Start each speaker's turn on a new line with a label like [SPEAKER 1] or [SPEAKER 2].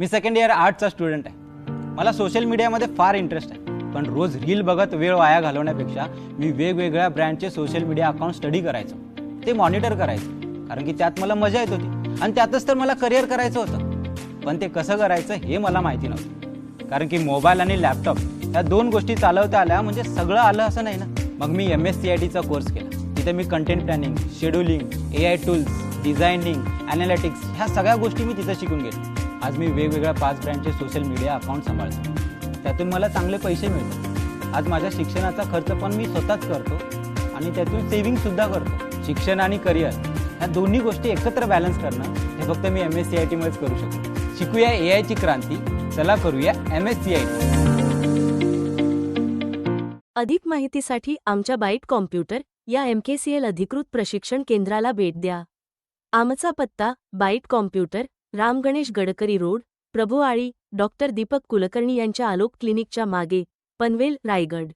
[SPEAKER 1] मी second year आर्टचा student आहे. मला social मीडियामध्ये फार इंटरेस्ट आहे, पण रोज रील बघत वेळ वाया घालवण्यापेक्षा मी वेगवेगळ्या ब्रँडचे सोशल मीडिया अकाउंट स्टडी करायचो, ते मॉनिटर करायचो. कारण की त्यात मला मजा येत होती आणि त्यातच तर मला करिअर करायचं होतं. पण ते कसं करायचं हे मला माहिती नव्हतं. कारण की मोबाईल आणि लॅपटॉप या दोन गोष्टी चालवता आल्या म्हणजे सगळं आलं असं नाही ना. मग मी MSCITचा कोर्स केला. तिथे मी content planning, scheduling, AI tools, designing, analytics ह्या सगळ्या गोष्टी मी तिथं शिकून घेतल्या. आज मी वेगवेगळ्या 5 ब्रँडचे सोशल मीडिया अकाउंट सांभाळतो. त्यातून मला चांगले पैसे मिळतात. आज माझ्या शिक्षणाचा खर्च पण मी स्वतःच करतो आणि त्यातून सेव्हिंगसुद्धा करतो. शिक्षण आणि करिअर ह्या दोन्ही गोष्टी एकत्र बॅलन्स करणं हे फक्त मी MSCITमध्येच करू शकतो. शिकूया AIची क्रांती. चला करूया MSCIT.
[SPEAKER 2] अधिक माहितीसाठी आमच्या बाईट कॉम्प्युटर या MKCL अधिकृत प्रशिक्षण केंद्राला भेट द्या. आमचा पत्ता byte computer, Ram Ganesh Gadkari road, Prabhuali, डॉ. दीपक कुलकर्णी यांच्या आलोक क्लिनिकच्या मागे, पनवेल, रायगड.